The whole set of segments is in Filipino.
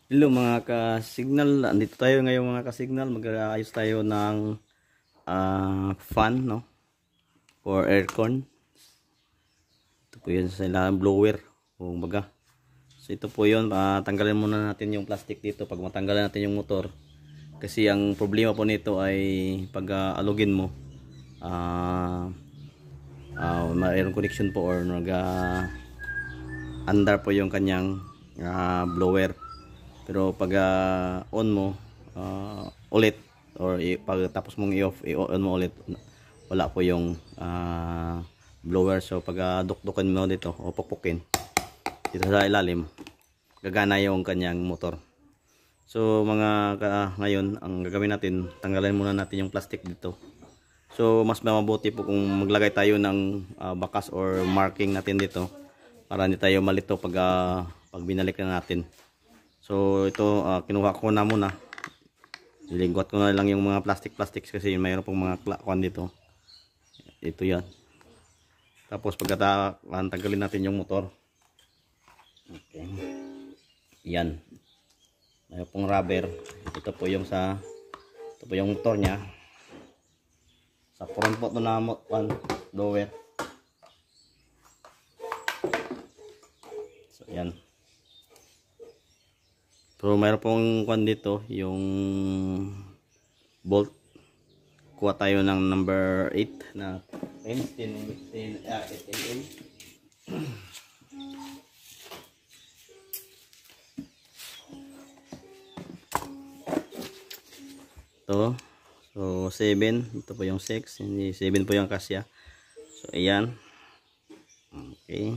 Hello mga ka-signal, andito tayo ngayon mga ka-signal, mag-aayos tayo ng fan, no, for aircon. Ito po yun sa ilang blower o baga. So ito po yun, tanggalin muna natin yung plastic dito pag matanggalan natin yung motor. Kasi ang problema po nito ay pag alugin mo, mayroong connection po or under po yung kanyang blower. Pero pag on mo ulit or pag tapos mong i-off, i-on mo ulit, wala po yung blower. So pag dukdukan mo dito o pukpukin dito sa ilalim, gagana yung kanyang motor. So ngayon ang gagawin natin, tanggalin muna natin yung plastic dito. So mas mabuti po kung maglagay tayo ng bakas or marking natin dito para hindi tayo malito pag binalik na natin. So ito kinuha ko na muna. Lilingkwat ko na lang yung mga plastics kasi mayroon pong mga kwan dito. Ito yan. Tapos tanggalin natin yung motor. Okay. Yan. Mayroon pong rubber. Ito po yung motor niya. Sa front po ito na blower. So yan. So mayroon pong kwan dito, yung bolt. Kuha tayo ng number 8 na 10 mm. Ito. So 7, ito po yung 6, hindi 7 po yung kasya. So ayan. Okay.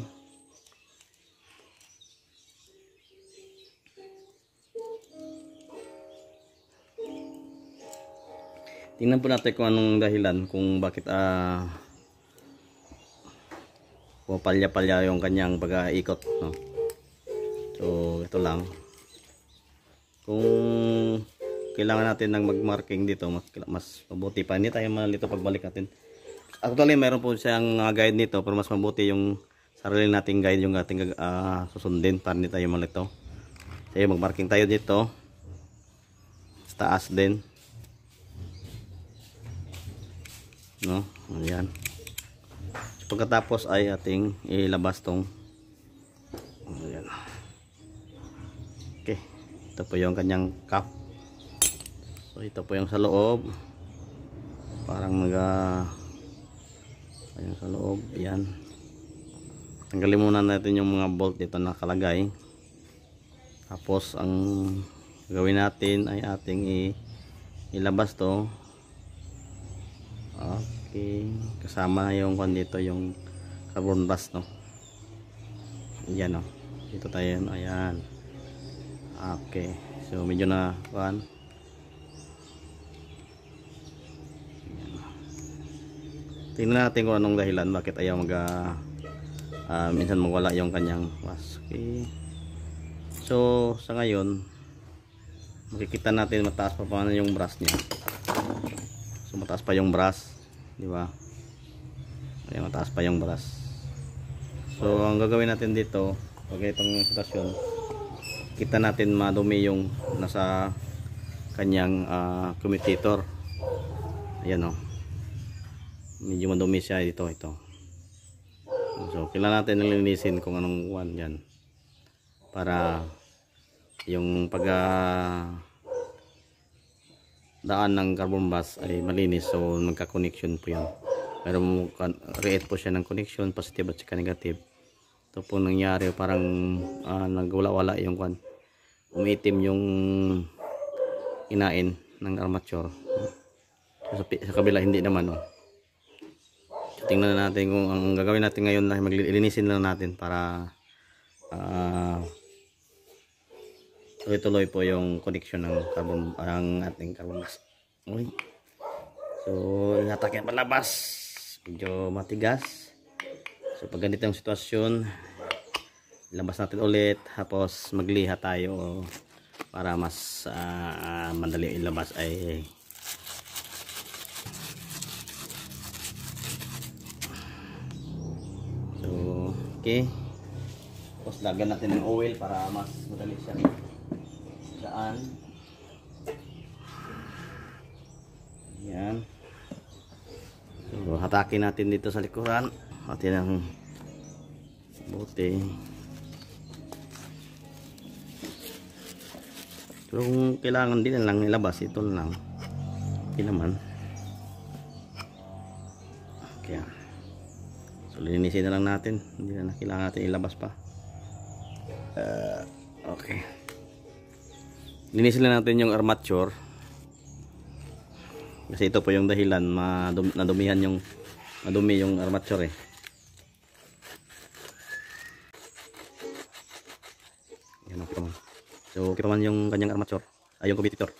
Tingnan po natin kung anong dahilan kung bakit palya-palya yung kanyang pag-iikot, no? So ito lang. Kung kailangan natin ng mag-marking dito, mas mabuti pa. Hindi tayo malito pagbalik natin. Actually mayroon po siyang guide nito, pero mas mabuti yung sarili nating guide yung ating susundin para hindi tayo malito. Kaya mag-marking tayo dito sa taas din, no? Ayan. So, pagkatapos ay ating ilabas tong ayan. Okay, ito po yung kanyang cap. So ito po yung sa loob, parang ayan sa loob. Ayan, tanggalin muna natin yung mga bolt dito nakalagay. Tapos ang gawin natin ay ating ilabas to. Okay, kasama yung kwan dito, yung carbon brush, no? Ayan, no? Dito tayo, ayan. Okay, so medyo na kwan. Tingnan natin kung anong dahilan bakit ayaw minsan mawala yung kanyang wash. Okay, so sa ngayon makikita natin mataas pa paano yung brush niya. So mataas pa yung brush, di ba? Ayan, mataas pa yung brush. So ang gagawin natin dito, pag itong sitwasyon, kita natin madumi yung nasa kanyang commutator. Ayan, o. Medyo madumi siya dito, ito. So kailangan natin nilinisin kung anong one yan, para yung daan ng carbon brush ay malinis. So magka-connection po yan. Meron create po siya ng connection, positive at saka negative. Ito po nangyari, parang nagwala-wala yung kwan, umitim yung inain ng armature. So, sa kabila hindi naman, no? So, tingnan natin kung ang gagawin natin ngayon na maglilinisin lang natin para tuloy-tuloy po yung connection ng ating carbon brush. Okay. So inatak yan palabas, medyo matigas. So pag ganito yung sitwasyon, ilabas natin ulit, tapos magliha tayo para mas madali ilabas. Ay so okay, tapos lagyan natin ng oil para mas madali siya upuan. Yan. So, hatakin natin dito sa likuran. Hati ng buti. Pero kung kailangan din lang ilabas, ito lang. Okay naman. Kaya, so linisin na lang natin. Hindi na kailangan natin ilabas pa. Okay. Linisin na natin yung armature. Kasi ito po yung dahilan nadumi yung armature eh. Yan, okay naman. So, okay naman yung kanyang armature, ay yung competitor.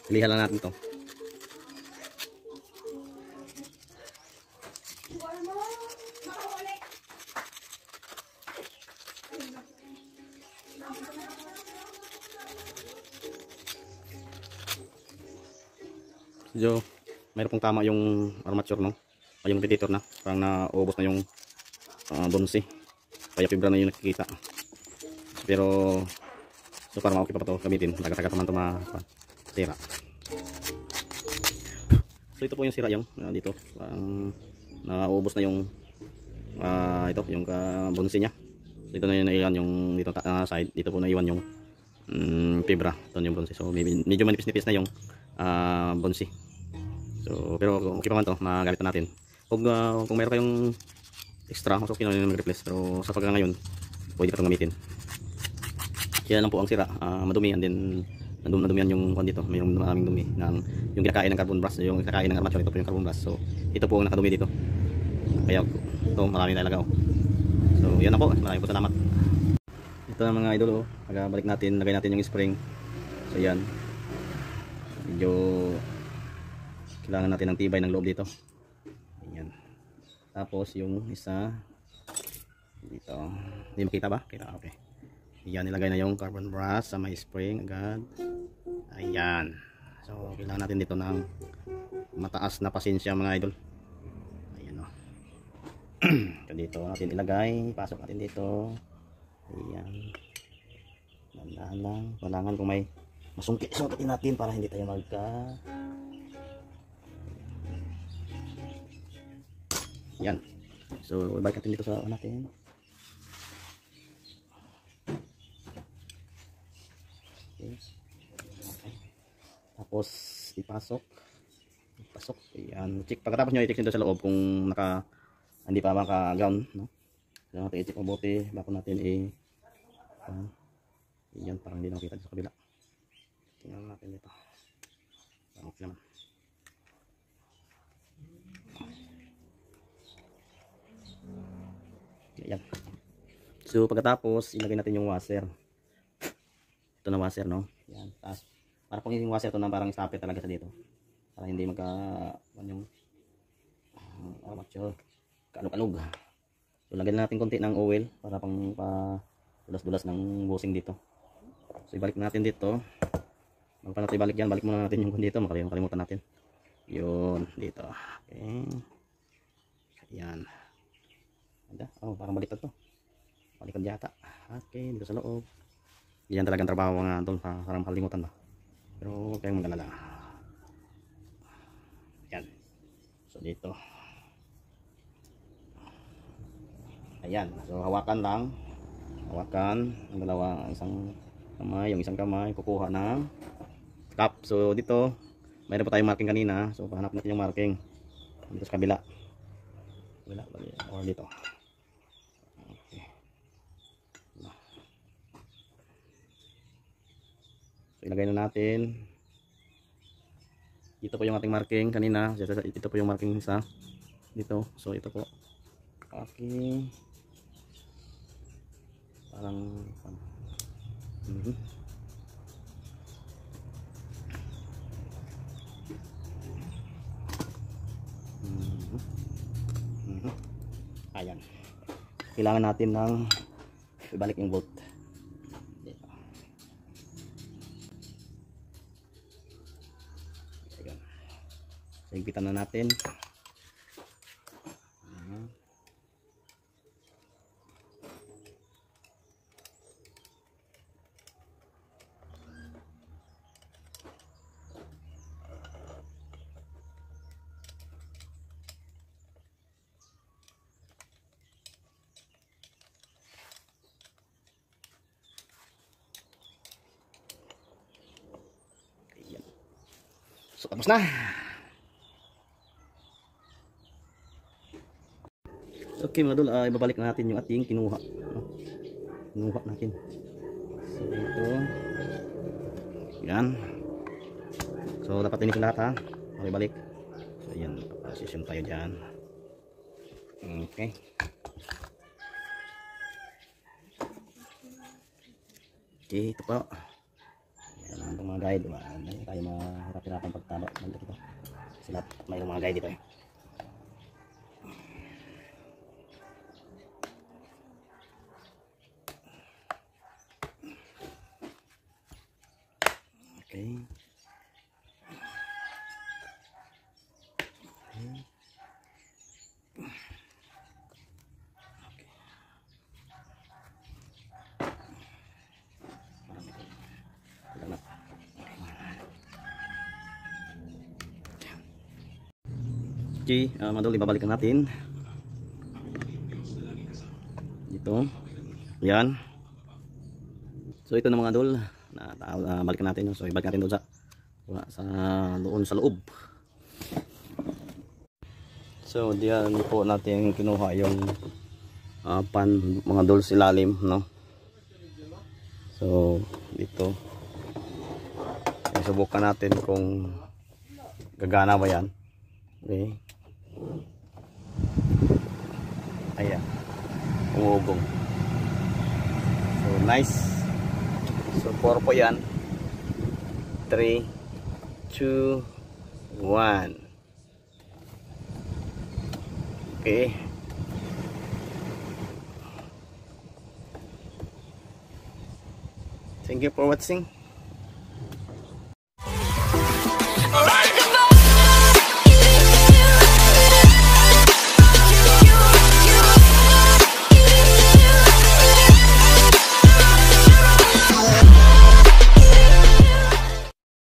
Lihan lang natin to. So, mayroon pong tama yung armature, no? Ay yung competitor na, parang naubos na yung bonsi. Kaya fibra na yung nakikita. Pero so parang okay pa to gamitin. Taga-taga naman to masira. So ito po yung sira yung dito. Parang naubos na yung yung bonsi niya. So, ito na yung naiwan yung dito side. Dito po naiwan yung fibra. Ito yung bonsi. So medyo manipis-nipis na yung bonsi. So pero okay pa man to, magamit na natin. Kung meron kayong extra, mas okay na yung mag-replace. Pero sa pagka ngayon, pwede pa itong gamitin. Kaya lang po ang sira, madumi, and then nadumihan yung kwan dito. Mayroong maraming dumi yung kinakain ng carbon brush, yung kinakain ng armature. Ito po yung carbon brush. So ito po ang nakadumi dito. Kaya ito marami talaga. So yan na po, maraming po salamat. Ito na mga idol, balik natin, lagay natin yung spring. So yan, medyo kailangan natin ng tibay ng loob dito. Ayan. Tapos yung isa dito. Hindi makita ba? Kita, okay. Ayan, nilagay na yung carbon brush sa may spring agad. Ayan. So kailangan natin dito ng mataas na pasensya mga idol. Ayan o. Dito natin ilagay. Pasok natin dito. Ayan. Dandahan lang. Kailangan kung may masungkit-sungkitin natin para hindi tayo yan. So, balik natin dito sa natin. Okay. Tapos, ipasok. Ayan. Check. Pagkatapos nyo, i-check nyo sa loob kung hindi pa maka-ground. No? So, natin i-check mabuti. Bago natin ayan, parang hindi nakita sa kabila. Tingnan natin dito. Okay naman. Ayan. So pagkatapos ilagay natin yung washer. Ito na washer, no? Ayan. Tapos para pang yung washer to na parang stopper talaga sa dito. Para hindi yung armature kalog-kalog. So lagyan natin konti ng oil para pang dulas-dulas ng bushing dito. So ibalik natin dito. Bago pa natin ibalik yan, balik muna natin yung dito. Makalimutan natin. Yun, dito. Okay. Ayan. Oh, parang baliktad to. Baliktad yata. Okay, dito sa loob. Yan talagang trabaho mga doon, parang makalimutan ba. Pero huwag kayong mag-alala. Ayan. So dito. Ayan. So hawakan lang. Hawakan ang dalawa, isang kamay, yung isang kamay kukuha ng cup. So dito, mayroon pa tayong marking kanina. So pahanap natin yung marking dito sa kabila. Or dito. So ilagay na natin. Ito po yung ating marking kanina. Ito po yung marking isa dito. So ito po. Okay. Parang ayan. Kailangan natin ng ibalik yung bolt. Dito. Ayan. So, higpitan na natin. So tapos na. Okay mga idol, ibabalik na natin yung ating kinuha. Kinuha natin. So ito. Yan. So dapat ini lahat ha. Okay, balik. So yan, position tayo diyan. Okay. Okay, ito po. Yan ang mga guide. Hindi tayo mahirap-hirapan pagtama dito. Sila mayroong mga guide dito eh. Okay. Okay, mga idol, ibabalikan natin dito. Yan. So ito na mga idol, balikan natin. So ibalik natin doon sa loob. So diyan po natin kinuha yung pan mga idol sa ilalim, no. So dito subukan natin kung gagana ba yan. Okay. Ayan, umugong. So nice. So 4 po yan. 3, 2, 1. Okay. Thank you for watching.